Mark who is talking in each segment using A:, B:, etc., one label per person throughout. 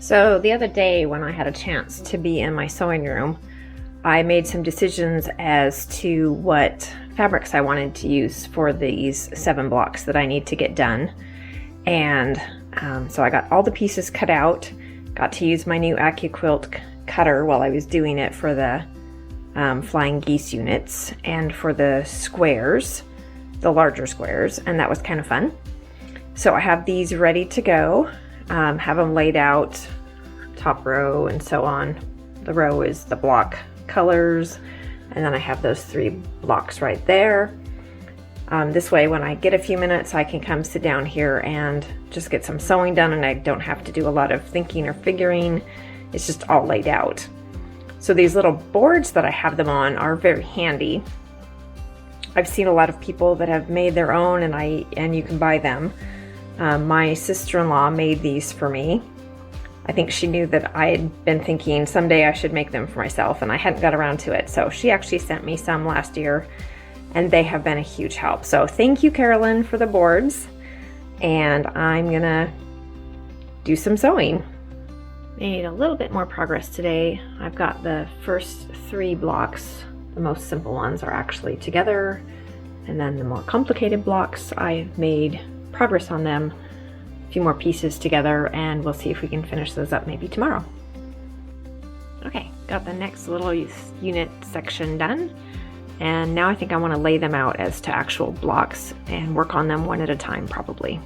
A: So the other day when I had a chance to be in my sewing room, I made some decisions as to what fabrics I wanted to use for these 7 blocks that I need to get done. And so I got all the pieces cut out, got to use my new Quilt cutter while I was doing it for the flying geese units and for the squares, the larger squares, and that was kind of fun. So I have these ready to go, have them laid out, top row and so on. The row is the block colors, and then I have those 3 blocks right there. This way when I get a few minutes I can come sit down here and just get some sewing done, and I don't have to do a lot of thinking or figuring. It's just all laid out. So these little boards that I have them on are very handy. I've seen a lot of people that have made their own, and you can buy them. My sister-in-law made these for me. I think she knew that I had been thinking someday I should make them for myself, and I hadn't got around to it. So she actually sent me some last year, and they have been a huge help. So thank you, Carolyn, for the boards. And I'm gonna do some sewing. Made a little bit more progress today. I've got the first 3 blocks. The most simple ones are actually together, and then the more complicated blocks, I've made progress on them. Few more pieces together, and we'll see if we can finish those up maybe tomorrow. Okay, got the next little unit section done, and now I think I want to lay them out as to actual blocks and work on them one at a time probably.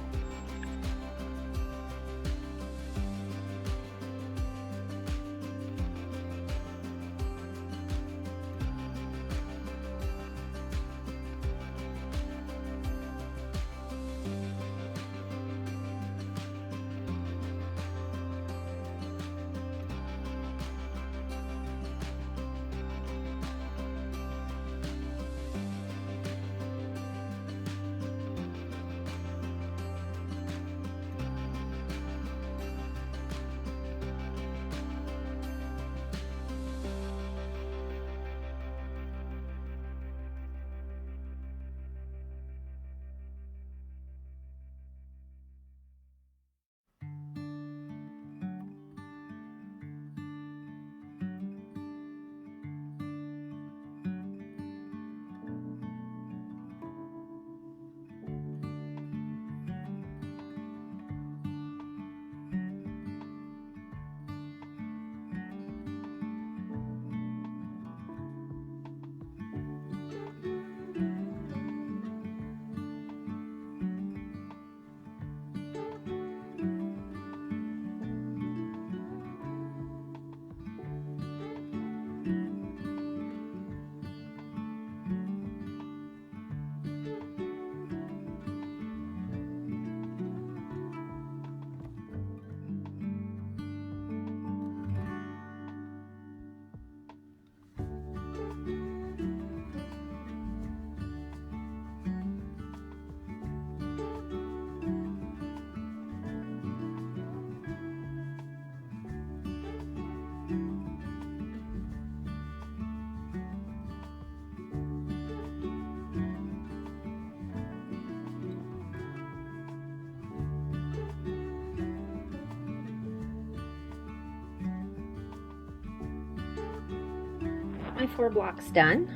A: My 4 blocks done.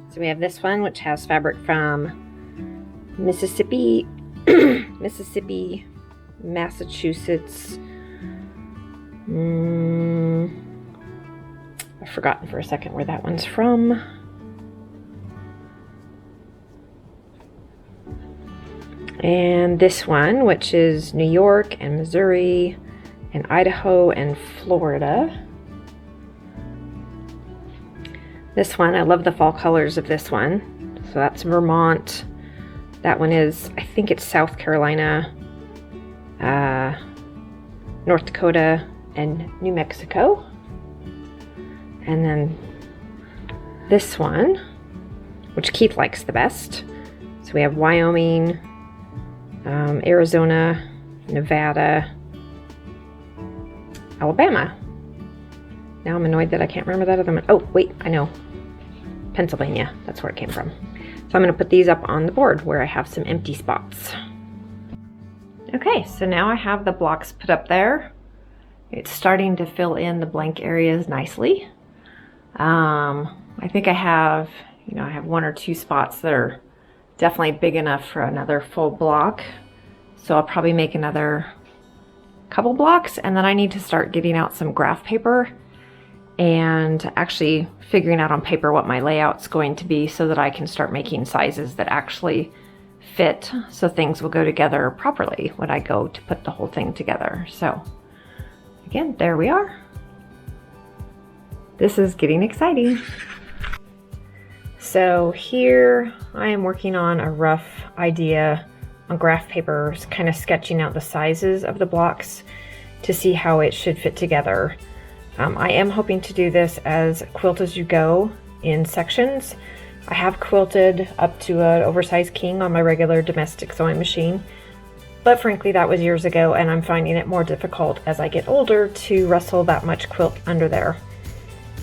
A: So we have this one, which has fabric from Mississippi, Massachusetts. I've forgotten for a second where that one's from. And this one, which is New York and Missouri and Idaho and Florida. This one, I love the fall colors of this one. So that's Vermont. That one is, I think it's South Carolina, North Dakota, and New Mexico. And then this one, which Keith likes the best. So we have Wyoming, Arizona, Nevada, Alabama. Now I'm annoyed that I can't remember that other one. Oh, wait, I know. Pennsylvania, that's where it came from. So I'm going to put these up on the board where I have some empty spots. Okay, so now I have the blocks put up there. It's starting to fill in the blank areas nicely. I think I have, I have 1 or 2 spots that are definitely big enough for another full block. So I'll probably make another couple blocks, and then I need to start getting out some graph paper and actually figuring out on paper what my layout's going to be so that I can start making sizes that actually fit, so things will go together properly when I go to put the whole thing together. So again, there we are. This is getting exciting. So here I am working on a rough idea on graph paper, kind of sketching out the sizes of the blocks to see how it should fit together. I am hoping to do this as quilt as you go in sections. I have quilted up to an oversized king on my regular domestic sewing machine, but frankly that was years ago, and I'm finding it more difficult as I get older to wrestle that much quilt under there.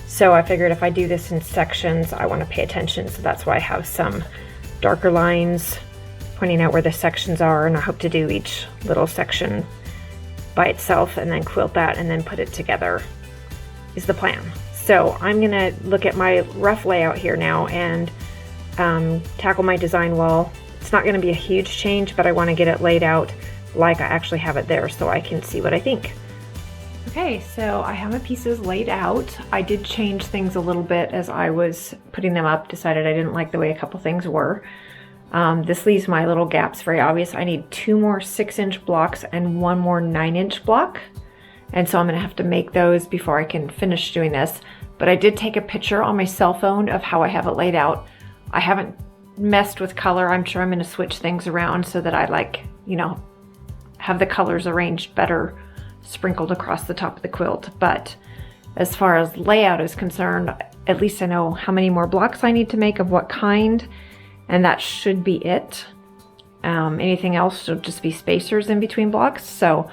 A: So I figured if I do this in sections, I want to pay attention, so that's why I have some darker lines pointing out where the sections are, and I hope to do each little section by itself and then quilt that and then put it together is the plan. So I'm gonna look at my rough layout here now and tackle my design wall. It's not gonna be a huge change, but I wanna get it laid out like I actually have it there so I can see what I think. Okay, so I have my pieces laid out. I did change things a little bit as I was putting them up, decided I didn't like the way a couple things were. This leaves my little gaps very obvious. I need 2 more 6-inch blocks and 1 more 9-inch block. And so I'm gonna have to make those before I can finish doing this. But I did take a picture on my cell phone of how I have it laid out. I haven't messed with color. I'm sure I'm gonna switch things around so that I have the colors arranged better, sprinkled across the top of the quilt. But as far as layout is concerned, at least I know how many more blocks I need to make of what kind, and that should be it. Anything else will just be spacers in between blocks. So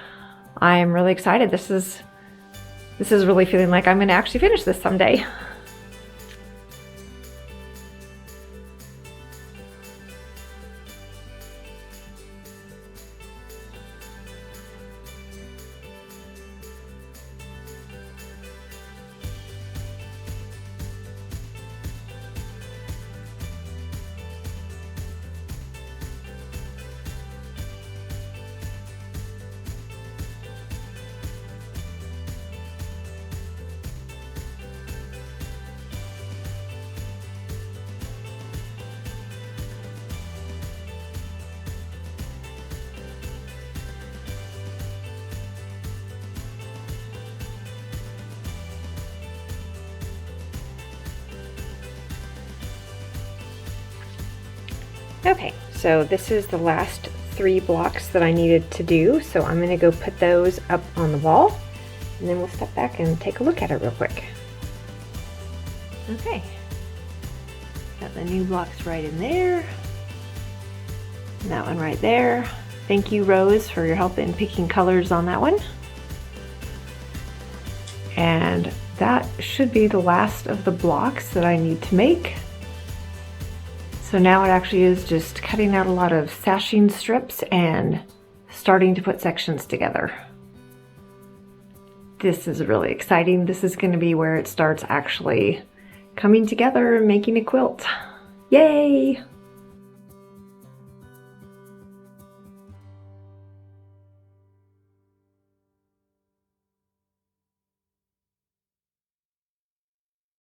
A: I'm really excited. This is really feeling like I'm gonna actually finish this someday. Okay, so this is the last 3 blocks that I needed to do, so I'm gonna go put those up on the wall, and then we'll step back and take a look at it real quick. Okay, got the new blocks right in there, and that one right there. Thank you, Rose, for your help in picking colors on that one. And that should be the last of the blocks that I need to make. So now it actually is just cutting out a lot of sashing strips and starting to put sections together. This is really exciting. This is going to be where it starts actually coming together and making a quilt. Yay!